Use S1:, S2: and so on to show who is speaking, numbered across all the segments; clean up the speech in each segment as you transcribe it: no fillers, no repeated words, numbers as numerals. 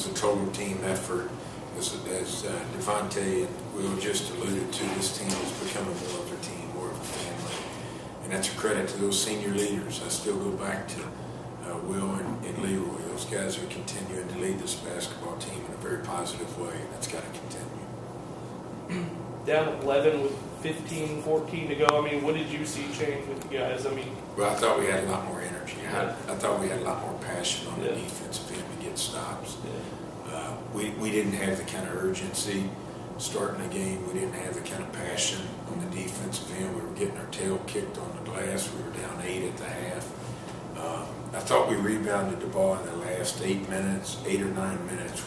S1: was a total team effort. As Devontae and Will just alluded to, this team is becoming more of a team, more of a family. And that's a credit to those senior leaders. I still go back to Will and Leroy. Those guys are continuing to lead this basketball team in a very positive way, and that's got to continue.
S2: Down 11 with 15, 14 to go. I mean, what did you see change with you guys? I mean,
S1: well, I thought we had a lot more energy. I thought we had a lot more passion on the defensive end to get stops. We didn't have the kind of urgency starting the game. We didn't have the kind of passion on the defensive end. We were getting our tail kicked on the glass. We were down 8 at the half. I thought we rebounded the ball in the last 8 minutes, 8 or 9 minutes.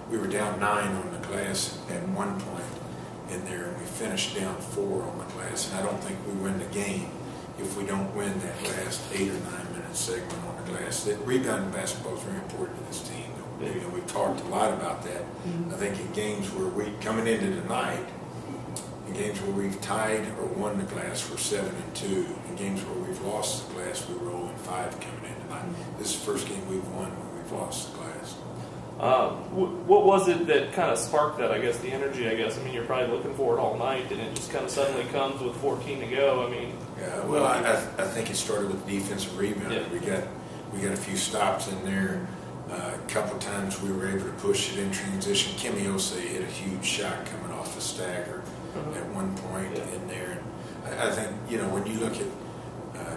S1: We were down 9 on the glass at one point in there, and we finished down 4 on the glass. And I don't think we win the game if we don't win that last 8 or 9 minute segment on the glass. That rebounding basketball is very important to this team. You know, we've talked a lot about that. I think in games where coming into the night, in games where we've tied or won the glass, we're 7-2. In games where we've lost the glass, we were 0-5 coming in tonight. This is the first game we've won where we've lost the glass.
S2: What was it that kind of sparked that, I guess, the energy, I guess? I mean, you're probably looking for it all night, and it just kind of suddenly comes with 14 to go. I mean...
S1: Yeah, well, I think it started with defensive rebound. Yeah. We got a few stops in there. A couple times we were able to push it in transition. Kimmy Osei hit a huge shot coming off the stagger at one point in there. And I think, you know, when you look at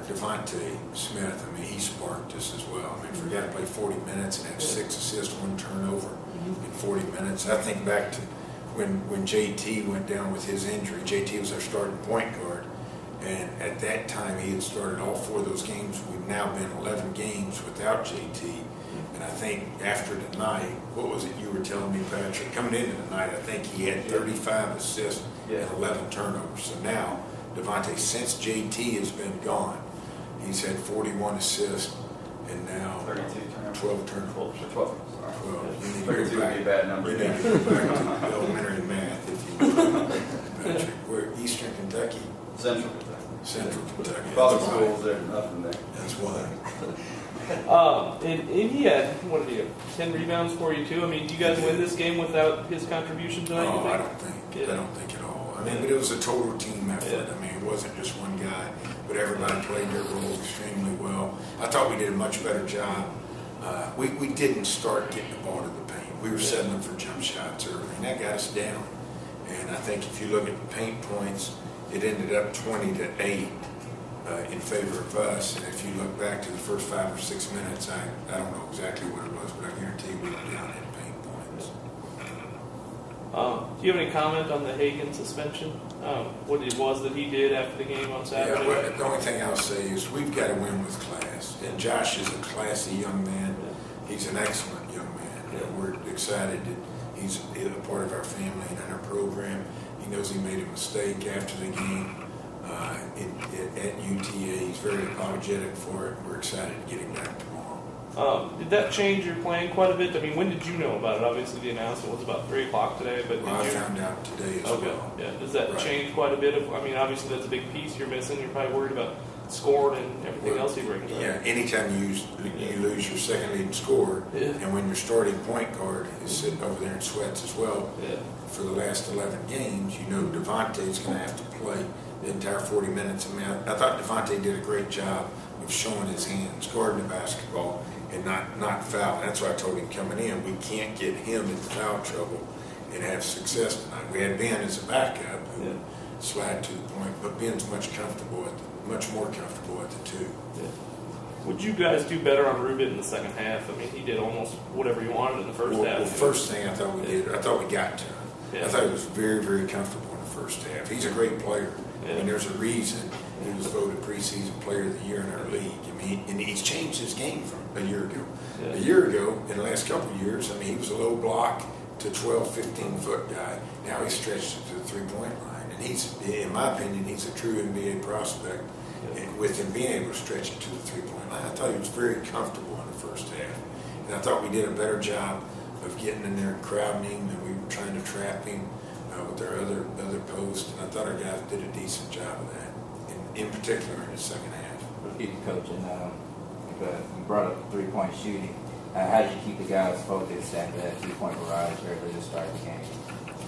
S1: Devontae Smith, I mean, he sparked us as well. I mean, for a guy to play 40 minutes and have 6 assists, 1 turnover in 40 minutes. I think back to when JT went down with his injury. JT was our starting point guard. And at that time, he had started all 4 of those games. We've now been 11 games without JT. And I think after the night, what was it you were telling me, Patrick? Coming into the night, I think he had 35 assists and 11 turnovers. So now, Devontae, since JT has been gone, he's had 41 assists and now 12 turnovers.
S3: 12.
S1: 12. You need to
S3: 32
S1: go back.
S3: would be a bad number.
S1: You need to go back to elementary math, if you will. Patrick, we're Eastern Kentucky.
S3: Central Kentucky.
S1: Central Kentucky.
S3: Public schools, there's nothing there.
S1: That's why.
S2: And he had, what did he have, 10 rebounds for you too? I mean, do you guys win this game without his contribution tonight?
S1: No, I don't think. I don't think at all. I mean, but it was a total team effort. I mean, it wasn't just one guy, but everybody played their role extremely well. I thought we did a much better job. We didn't start getting the ball to the paint. We were settling for jump shots early, and that got us down. And I think if you look at the paint points, it ended up 20-8. In favor of us, and if you look back to the first 5 or 6 minutes, I don't know exactly what it was, but I guarantee we were down in paint points.
S2: Do you have any comment on the Hagan suspension? What it was that he did after the game on Saturday?
S1: Yeah, well, the only thing I'll say is we've got to win with class, and Josh is a classy young man. He's an excellent young man. We're excited that he's a part of our family and in our program. He knows he made a mistake after the game. At UTA, he's very apologetic for it. We're excited to get him back tomorrow.
S2: Did that change your plan quite a bit? I mean, when did you know about it? Obviously, the announcement was about 3 o'clock today, but
S1: well, I found out today as well.
S2: Yeah. Does that change quite a bit? I mean, obviously, that's a big piece you're missing. You're probably worried about scoring and everything else he brings. Right?
S1: Yeah. Anytime you lose your second leading scorer, and when your starting point guard is sitting over there in sweats as well, for the last 11 games, you know Devontae's going to have to play the entire 40 minutes. I mean, I thought Devontae did a great job of showing his hands, guarding the basketball, and not fouling. That's why I told him coming in, we can't get him in foul trouble and have success tonight. We had Ben as a backup who would slide to the point, but Ben's much more comfortable at the 2.
S2: Would you guys do better on Rubin in the second half? I mean, he did almost whatever he wanted in the first half.
S1: Well, first thing I thought we did, I thought we got to him. I thought he was very, very comfortable in the first half. He's a great player. I mean, there's a reason he was voted preseason player of the year in our league. I mean, and he's changed his game from a year ago. A year ago, in the last couple of years, I mean, he was a low block to 12, 15-foot guy. Now he's stretched to the three-point line. And he's, in my opinion, he's a true NBA prospect. And with him being able to stretch it to the three-point line, I thought he was very comfortable in the first half. And I thought we did a better job of getting in there and crowding him, and we were trying to trap him with our other posts, and I thought our guys did a decent job of that, in particular in the second half.
S4: Coach, and you brought up three-point shooting. How did you keep the guys focused after that 2-point barrage or to just start the game?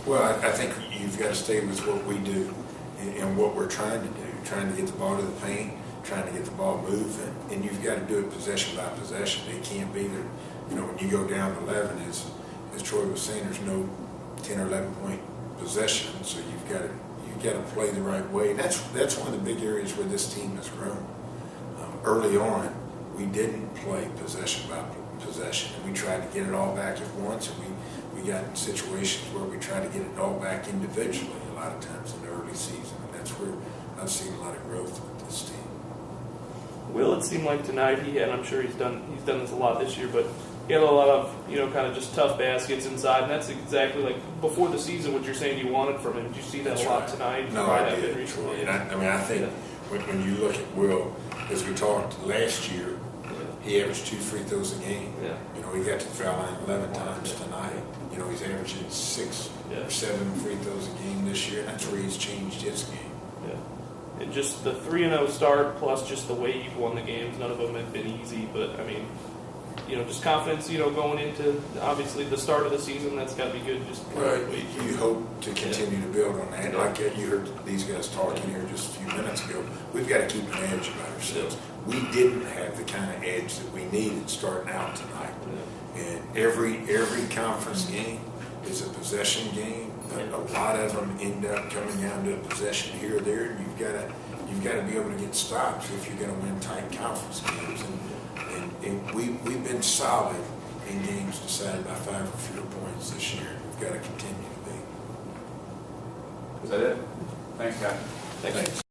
S1: Well, I think you've got to stay with what we do and what we're trying to do, trying to get the ball to the paint, trying to get the ball moving, and you've got to do it possession by possession. It can't be that, when you go down 11, as Troy was saying, there's no 10 or 11 point possession, so you've got to play the right way. And that's one of the big areas where this team has grown. Early on, we didn't play possession by possession, and we tried to get it all back at once, and we got in situations where we tried to get it all back individually a lot of times in the early season, and that's where I've seen a lot of growth with this team.
S2: Will, it seemed like tonight he had, I'm sure he's done this a lot this year, but he had a lot of, kind of just tough baskets inside, and that's exactly like before the season what you're saying you wanted from him. Did you see that
S1: That's
S2: a lot
S1: right.
S2: tonight?
S1: No, I did. Recently. And I think when you look at Will, as we talked last year, he averaged 2 free throws a game.
S2: Yeah.
S1: He got to the foul line 11 times tonight. He's averaging 6 or 7 free throws a game this year, and that's where he's changed his game.
S2: Yeah. And just the 3-0 start plus just the way you've won the games, none of them have been easy, but just confidence, going into obviously the start of the season, that's got to be good. Just
S1: right. You hope to continue to build on that. Like you heard these guys talking here just a few minutes ago, we've got to keep an edge about ourselves. We didn't have the kind of edge that we needed starting out tonight. And every conference game is a possession game. A lot of them end up coming down to a possession here or there, and you've got to be able to get stops if you're going to win tight conference games. And we've been solid in games decided by 5 or fewer points this year. We've got to continue to be.
S3: Is that it? Thanks, guys.
S2: Thanks.